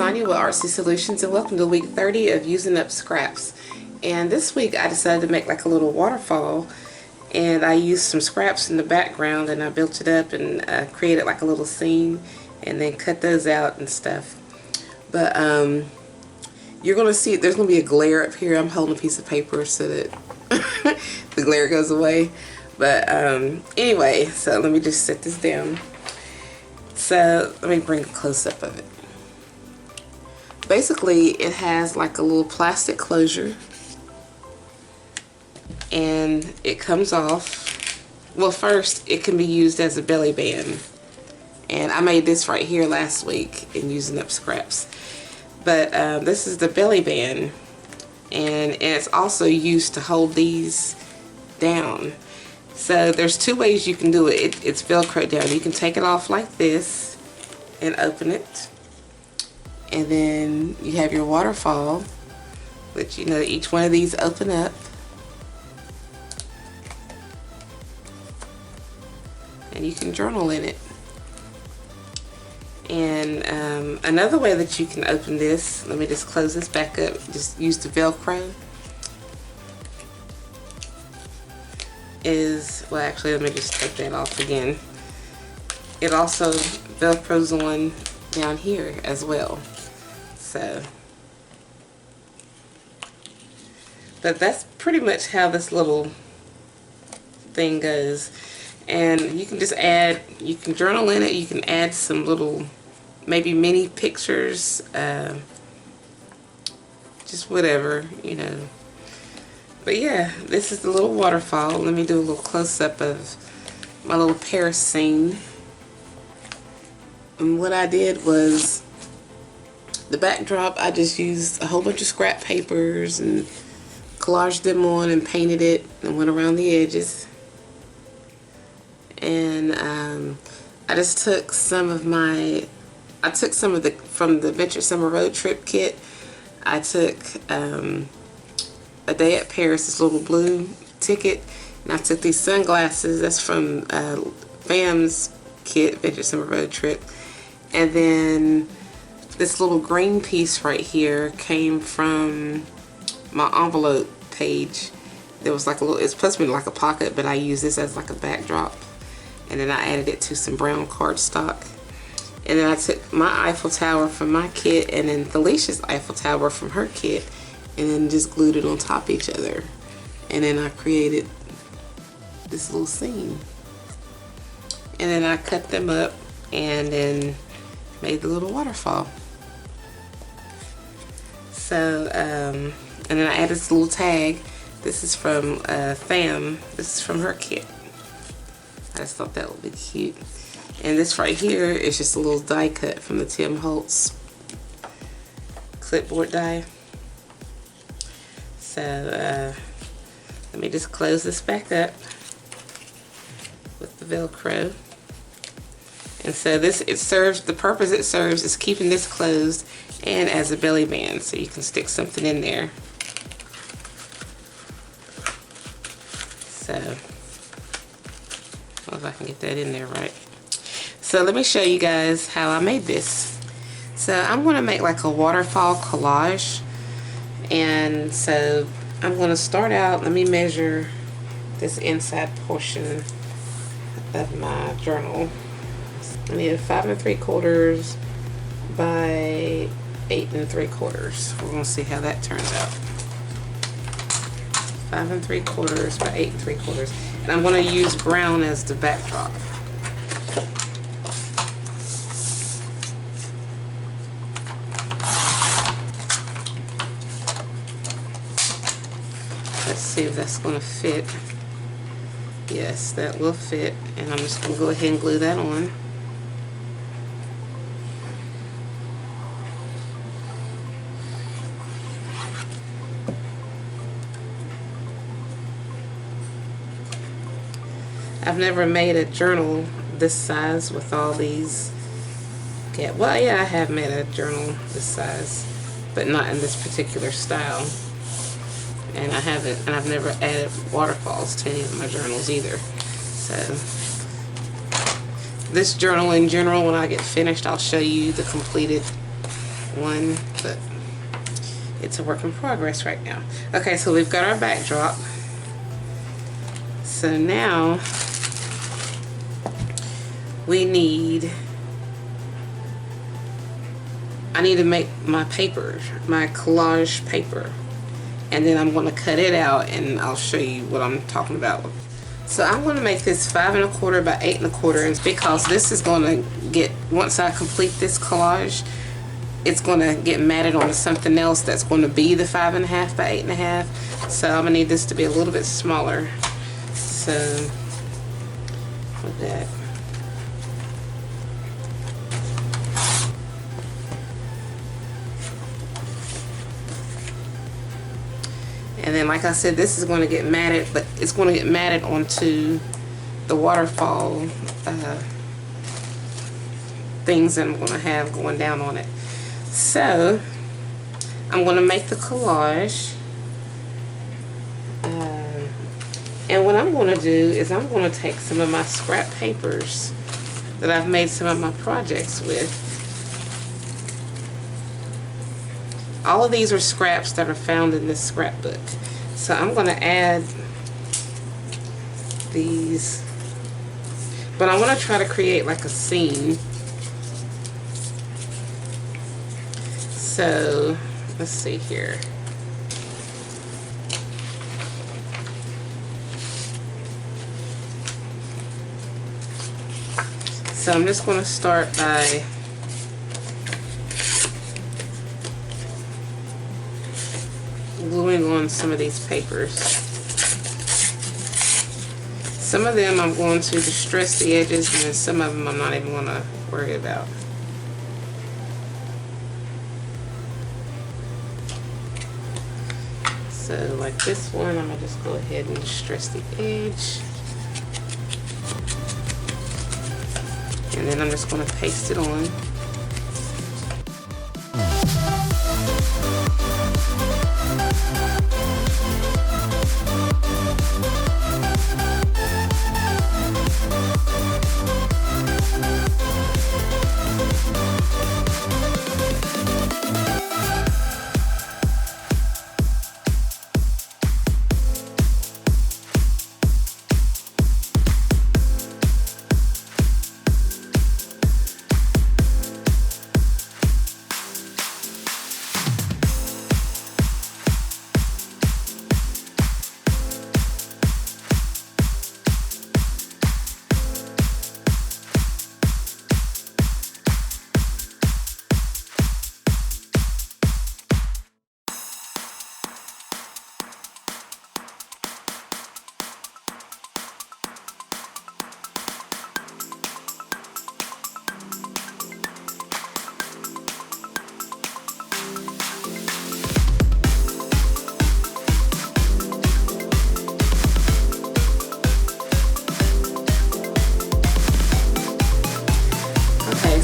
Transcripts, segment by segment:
Sonia with Artsy Solutions, and welcome to week 30 of using up scraps. And this week I decided to make like a little waterfall, and I used some scraps in the background and I built it up and created like a little scene and then cut those out and stuff. But you're going to see there's going to be a glare up here. I'm holding a piece of paper so that the glare goes away. But anyway, so let me just set this down. So let me bring a close-up of it. Basically, it has like a little plastic closure, and it comes off. Well, first, it can be used as a belly band, and I made this right here last week in using up scraps. But this is the belly band, and it's also used to hold these down. So there's two ways you can do it. It's Velcro down. You can take it off like this and open it. And then you have your waterfall, which, you know, each one of these open up. And you can journal in it. And another way that you can open this, let me just close this back up, just use the Velcro, is, well, actually, let me just take that off again. It also Velcros on down here as well. So, but that's pretty much how this little thing goes. And you can just add, you can journal in it, you can add some little, maybe mini pictures, just whatever, you know. But yeah, this is the little waterfall. Let me do a little close-up of my little Paris scene. And what I did was, the backdrop, I just used a whole bunch of scrap papers and collaged them on and painted it and went around the edges. And I just took some of my, from the Adventure Summer Road Trip kit. I took A Day at Paris, this little blue ticket, and I took these sunglasses, that's from Fam's kit, Adventure Summer Road Trip. And then this little green piece right here came from my envelope page. There was like a little, it's supposed to be like a pocket, but I used this as like a backdrop. And then I added it to some brown cardstock. And then I took my Eiffel Tower from my kit and then Felicia's Eiffel Tower from her kit, and then just glued it on top of each other. And then I created this little scene. And then I cut them up and then made the little waterfall. So, and then I added this little tag. This is from Fam. This is from her kit. I just thought that would be cute. And this right here is just a little die cut from the Tim Holtz clipboard die. So, let me just close this back up with the Velcro. And so this, it serves, the purpose it serves is keeping this closed and as a belly band, so you can stick something in there. So, well, if I can get that in there right. So let me show you guys how I made this. So I'm going to make like a waterfall collage. And so I'm going to start out, let me measure this inside portion of my journal. I need 5 3/4 by 8 3/4. We're going to see how that turns out. 5 3/4 by 8 3/4. And I'm going to use brown as the backdrop. Let's see if that's going to fit. Yes, that will fit. And I'm just going to go ahead and glue that on. I've never made a journal this size with all these. Okay, well, yeah, I have made a journal this size, but not in this particular style. And I've never added waterfalls to any of my journals either. So this journal in general, when I get finished, I'll show you the completed one, but it's a work in progress right now. Okay, so we've got our backdrop. So now I need to make my paper, my collage paper, and then I'm going to cut it out and I'll show you what I'm talking about. So I'm going to make this 5 1/4 by 8 1/4 because this is going to get, once I complete this collage, it's going to get matted onto something else that's going to be the 5 1/2 by 8 1/2. So I'm going to need this to be a little bit smaller. So with that. And then, like I said, this is going to get matted, but it's going to get matted onto the waterfall things that I'm going to have going down on it. So, I'm going to make the collage. And what I'm going to do is I'm going to take some of my scrap papers that I've made some of my projects with. All of these are scraps that are found in this scrapbook. So I'm going to add these, but I want to try to create like a scene. So let's see here. So I'm just going to start by gluing on some of these papers. Some of them I'm going to distress the edges, and then some of them I'm not even going to worry about. So like this one, I'm going to just go ahead and distress the edge. And then I'm just going to paste it on.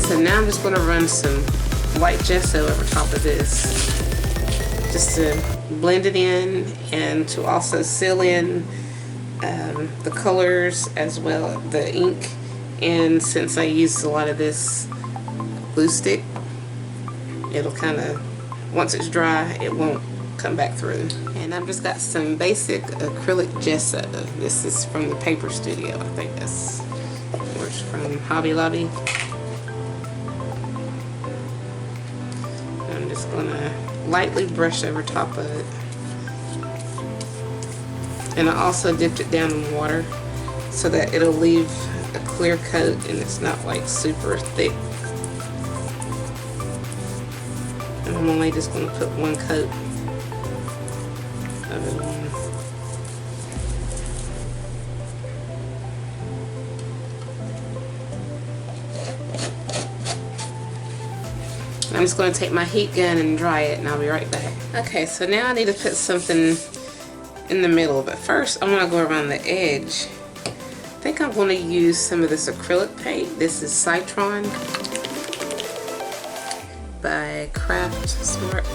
So now I'm just going to run some white gesso over top of this, just to blend it in and to also seal in the colors as well, the ink. And since I used a lot of this glue stick, it'll kind of, once it's dry, it won't come back through. And I've just got some basic acrylic gesso. This is from the Paper Studio, I think that's, or it's from Hobby Lobby. I'm just gonna lightly brush over top of it. And I also dipped it down in water so that it'll leave a clear coat and it's not like super thick. And I'm only just gonna put one coat of it on. I'm just going to take my heat gun and dry it, and I'll be right back. Okay, so now I need to put something in the middle, but first I want to go around the edge. I think I'm going to use some of this acrylic paint. This is Citron by Craft Smart.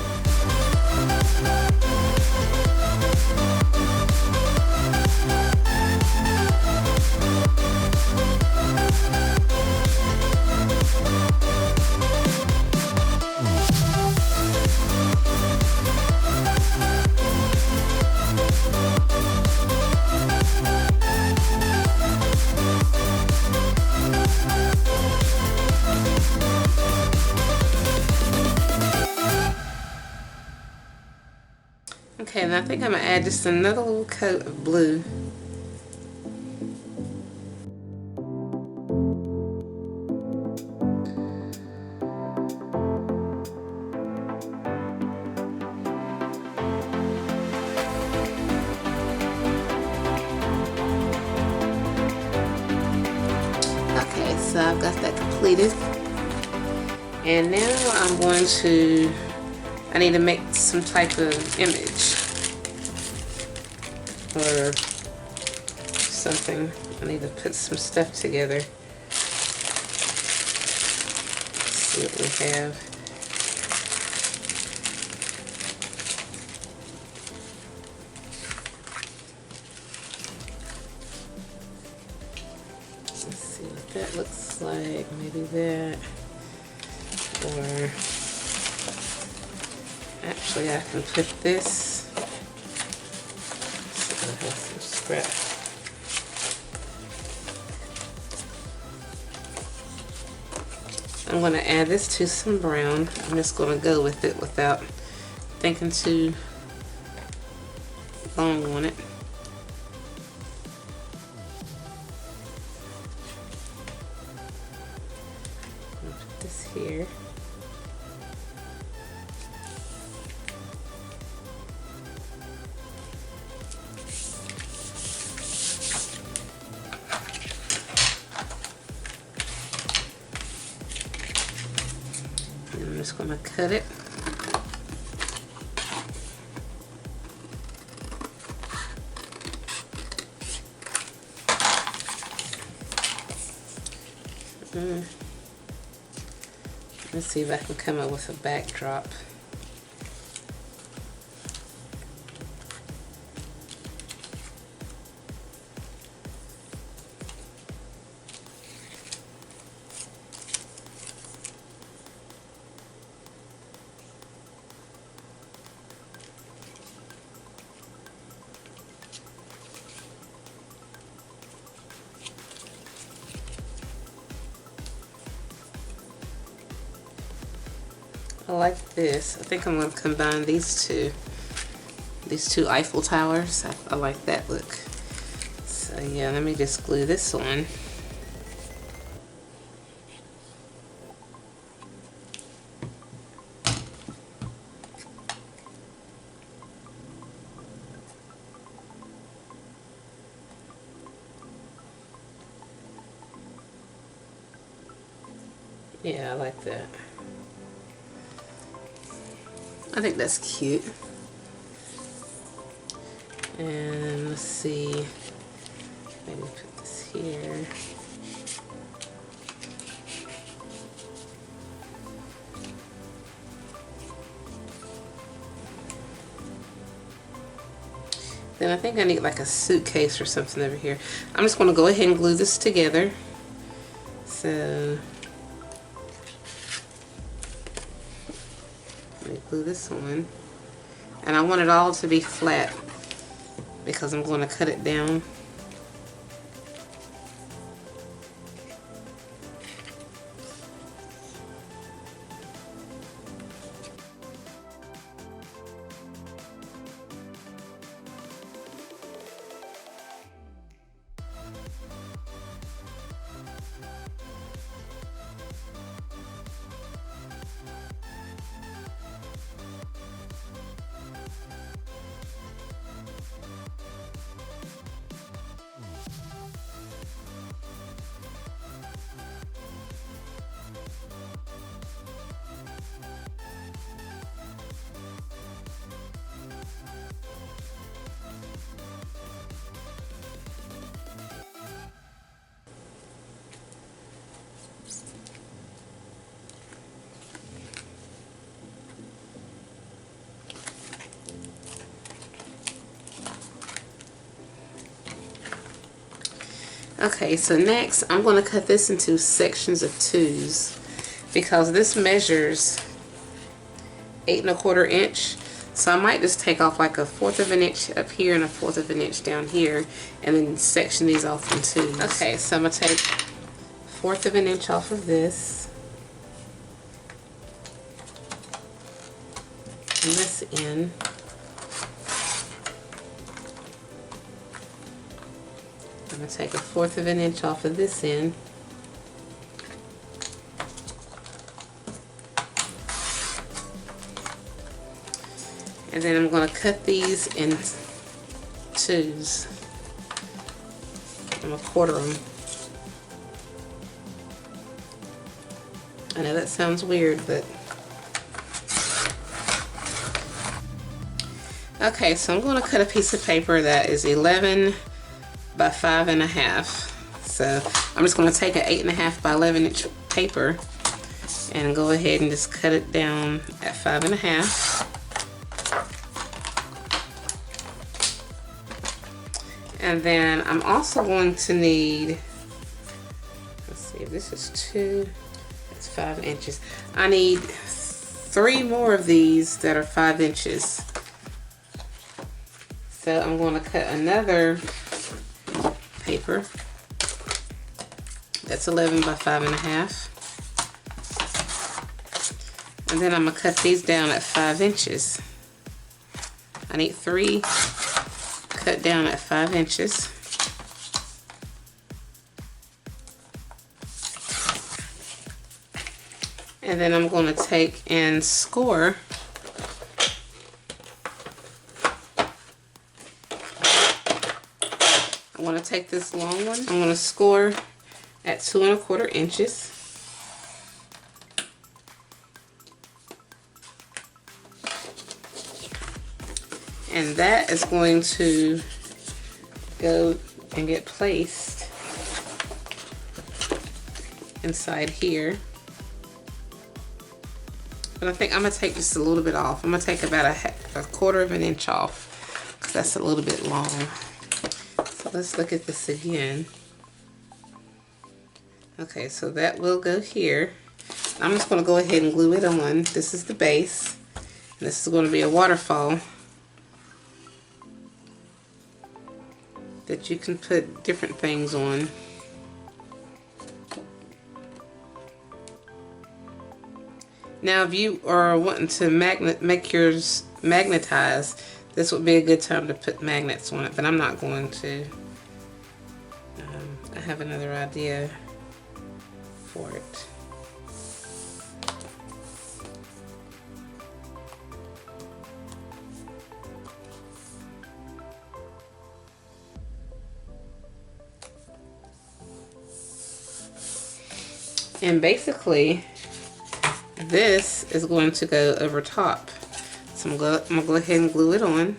Okay, and I think I'm gonna add just another little coat of blue. Okay, so I've got that completed. And now I'm going to, I need to make some type of image or something. I need to put some stuff together. Let's see what we have. Let's see what that looks like. Maybe that. Or actually I can put this. So I have some scrap. I'm going to add this to some brown. I'm just going to go with it without thinking too long on it. I'll put this here. I'm just going to cut it. Let's see if I can come up with a backdrop. I like this. I think I'm going to combine these two Eiffel Towers. I like that look. So yeah, let me just glue this on. Yeah, I like that. I think that's cute. And let's see, maybe put this here. Then I think I need like a suitcase or something over here. I'm just going to go ahead and glue this together. So let me glue this on. And I want it all to be flat because I'm going to cut it down. Okay, so next I'm going to cut this into sections of 2s because this measures 8 1/4 inch. So I might just take off like 1/4 of an inch up here and 1/4 of an inch down here and then section these off in 2s. Okay, so I'm going to take 1/4 of an inch off of this and this end. I'm going to take 1/4 of an inch off of this end. And then I'm going to cut these in 2s. I'm going to quarter them. I know that sounds weird, but... Okay, so I'm going to cut a piece of paper that is 11 by 5.5. So I'm just going to take an 8.5 by 11 inch paper and go ahead and just cut it down at 5.5. And then I'm also going to need, let's see, if this is 2, that's 5 inches. I need 3 more of these that are 5 inches. So I'm going to cut another paper that's 11 by 5.5. And then I'm going to cut these down at 5 inches. I need 3 cut down at 5 inches. And then I'm going to take and score I'm going to take this long one. I'm going to score at 2 1/4 inches. And that is going to go and get placed inside here. But I think I'm going to take just a little bit off. I'm going to take about a 1/4 of an inch off because that's a little bit long. So let's look at this again. Okay, so that will go here. I'm just going to go ahead and glue it on. This is the base. And this is going to be a waterfall that you can put different things on. Now if you are wanting to make yours magnetize, this would be a good time to put magnets on it, but I'm not going to. I have another idea for it. And basically, this is going to go over top. So I'm going to go ahead and glue it on.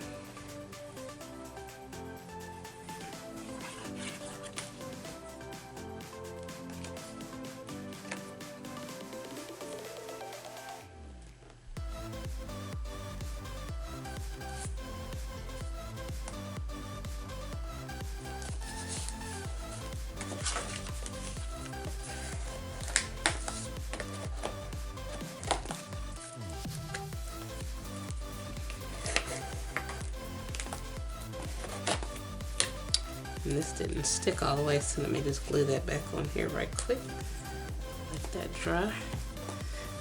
And this didn't stick all the way, so let me just glue that back on here right quick. Let that dry.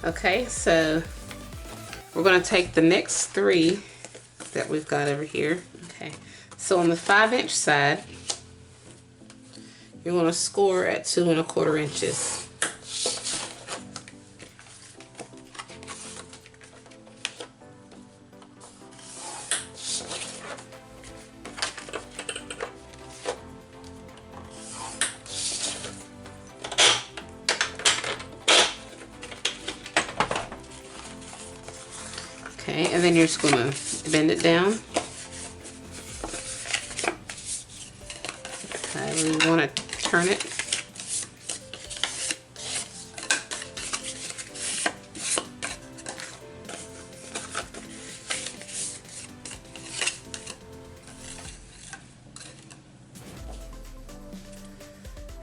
Okay, so we're going to take the next 3 that we've got over here. Okay, so on the 5 inch side, you're going to score at 2 1/4 inches. Okay, and then you're just going to bend it down. However you want to turn it.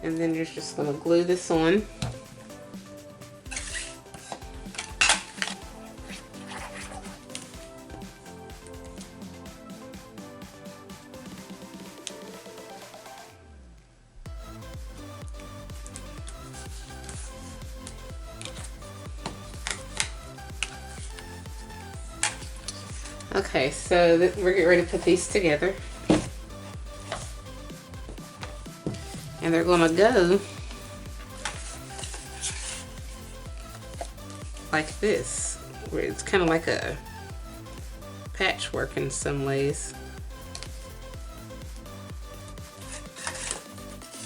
And then you're just going to glue this on. Okay, so we're getting ready to put these together. And they're gonna go like this, where it's kind of like a patchwork in some ways.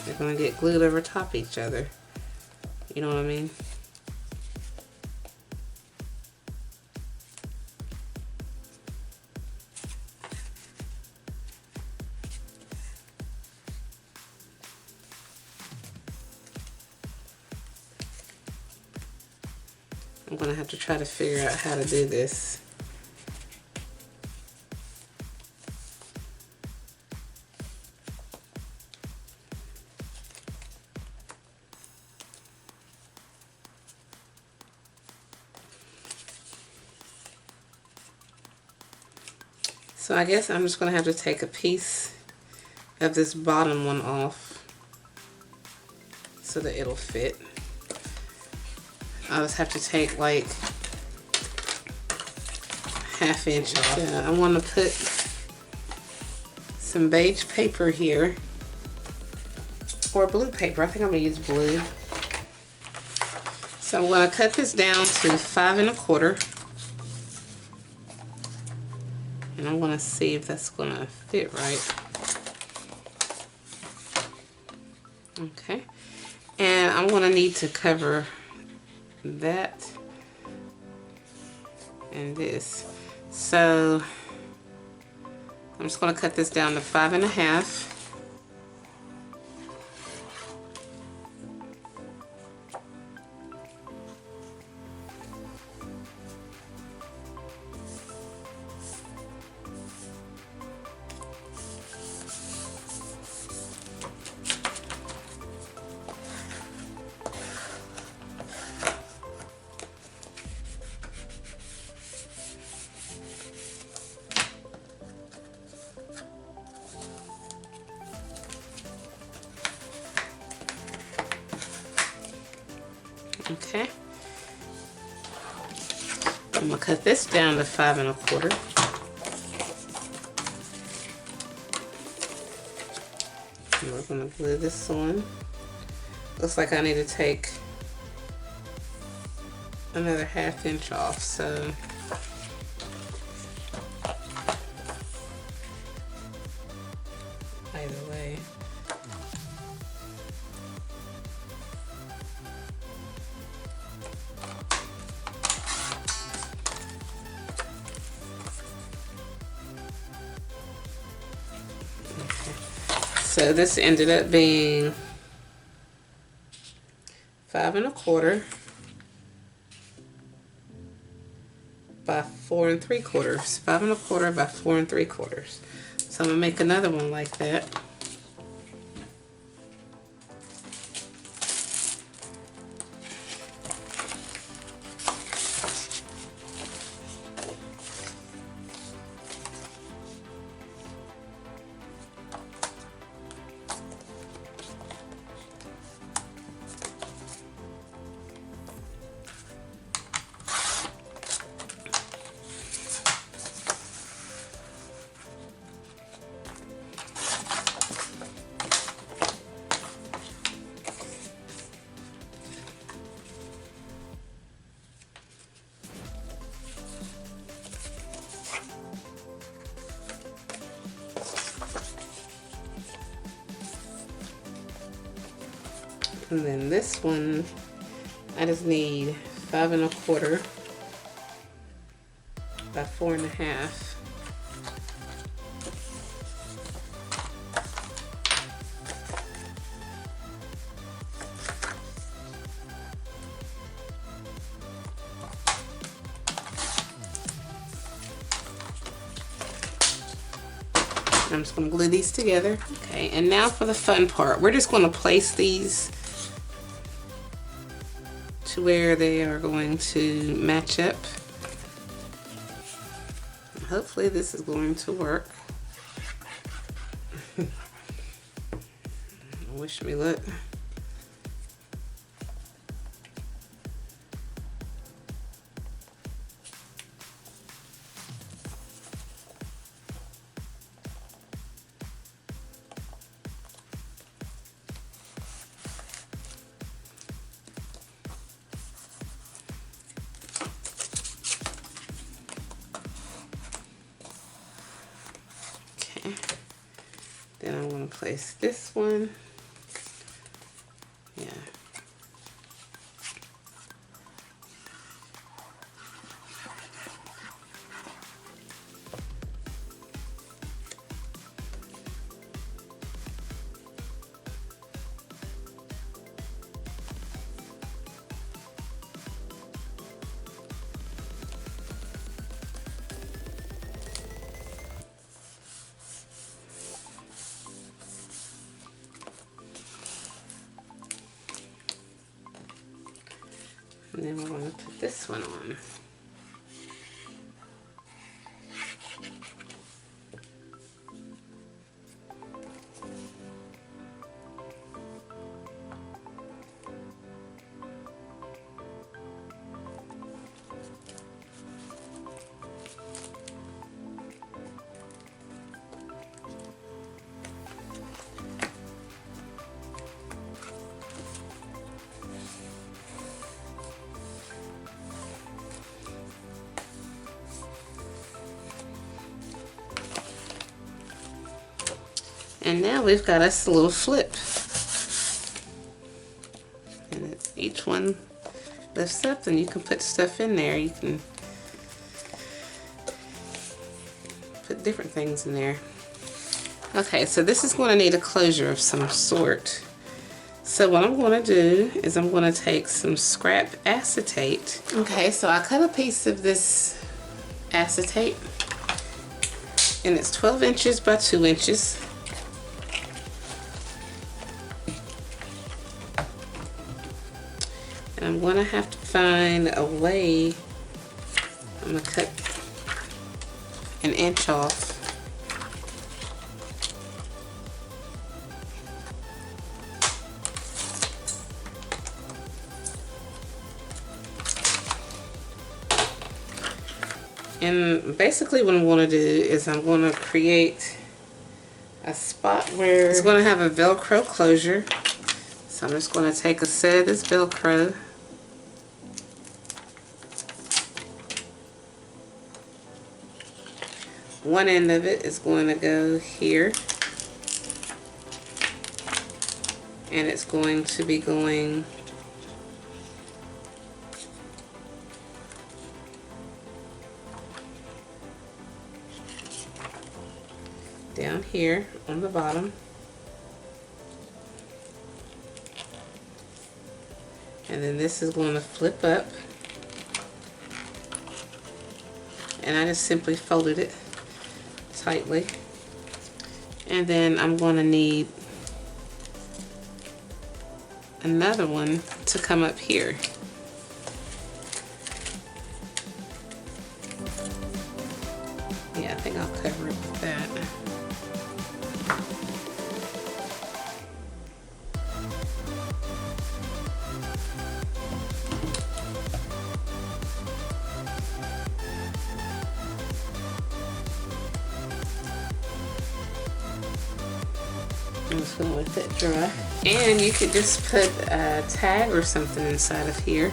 They're gonna get glued over top each other. You know what I mean? I'm gonna have to try to figure out how to do this. So I guess I'm just gonna have to take a piece of this bottom one off so that it'll fit. I'll just have to take like 1/2 inch off. I want to put some beige paper here, or blue paper. I think I'm gonna use blue. So I'm gonna cut this down to 5 1/4, and I want to see if that's gonna fit right. Okay, and I'm gonna need to cover that and this. So I'm just going to cut this down to 5 1/2. Okay, I'm gonna cut this down to 5 1/4. And we're gonna glue this on. Looks like I need to take another 1/2 inch off, so either way. So this ended up being 5 1/4 by 4 3/4. 5 1/4 by 4 3/4. So I'm gonna make another one like that. And then this one, I just need 5 1/4 by 4 1/2. I'm just going to glue these together. Okay, and now for the fun part. We're just going to place these to where they are going to match up. Hopefully this is going to work. Wish me luck. Then I'm going to place this one. Yeah. And then we're going to put this one on. And now we've got us a little flip. And each one lifts up and you can put stuff in there. You can put different things in there. Okay, so this is going to need a closure of some sort. So what I'm going to do is I'm going to take some scrap acetate. Okay, so I cut a piece of this acetate. And it's 12 inches by 2 inches. I'm going to have to find a way. I'm going to cut an inch off. And basically what I'm going to do is I'm going to create a spot where it's going to have a Velcro closure. So I'm just going to take a set of this Velcro. One end of it is going to go here, and it's going to be going down here on the bottom, and then this is going to flip up, and I just simply folded it tightly. And then I'm going to need another one to come up here. Yeah, I think I'll cover it with that. I'm just going to let that dry. And you could just put a tag or something inside of here.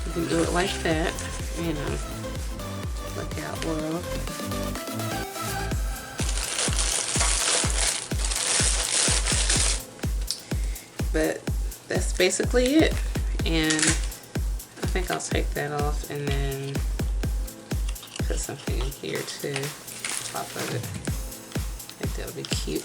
You can do it like that, you know. Look out, world. But that's basically it. And I think I'll take that off and then put something in here too, top of it. I think that'll be cute.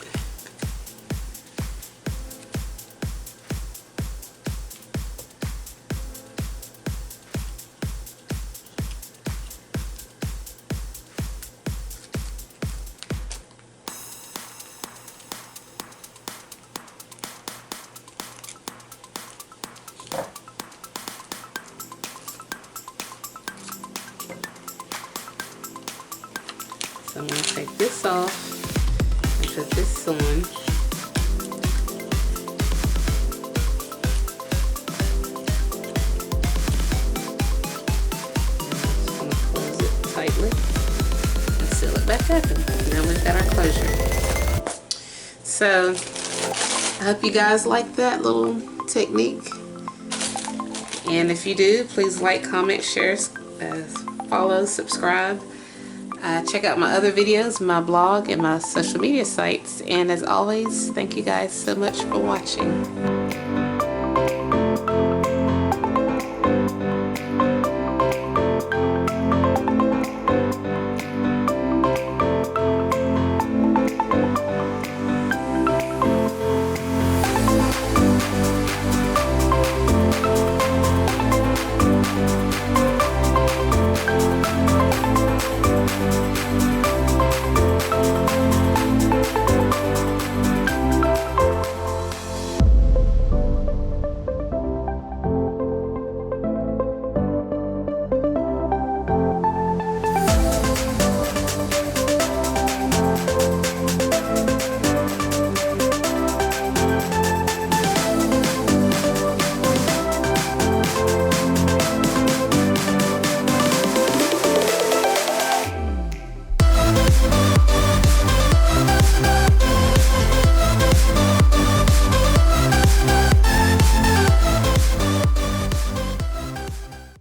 So I'm going to take this off and put this on. I'm just going to close it tightly and seal it back up. And now we've got our closure. So I hope you guys like that little technique. And if you do, please like, comment, share, follow, subscribe. Check out my other videos, my blog, and my social media sites. And as always, thank you guys so much for watching.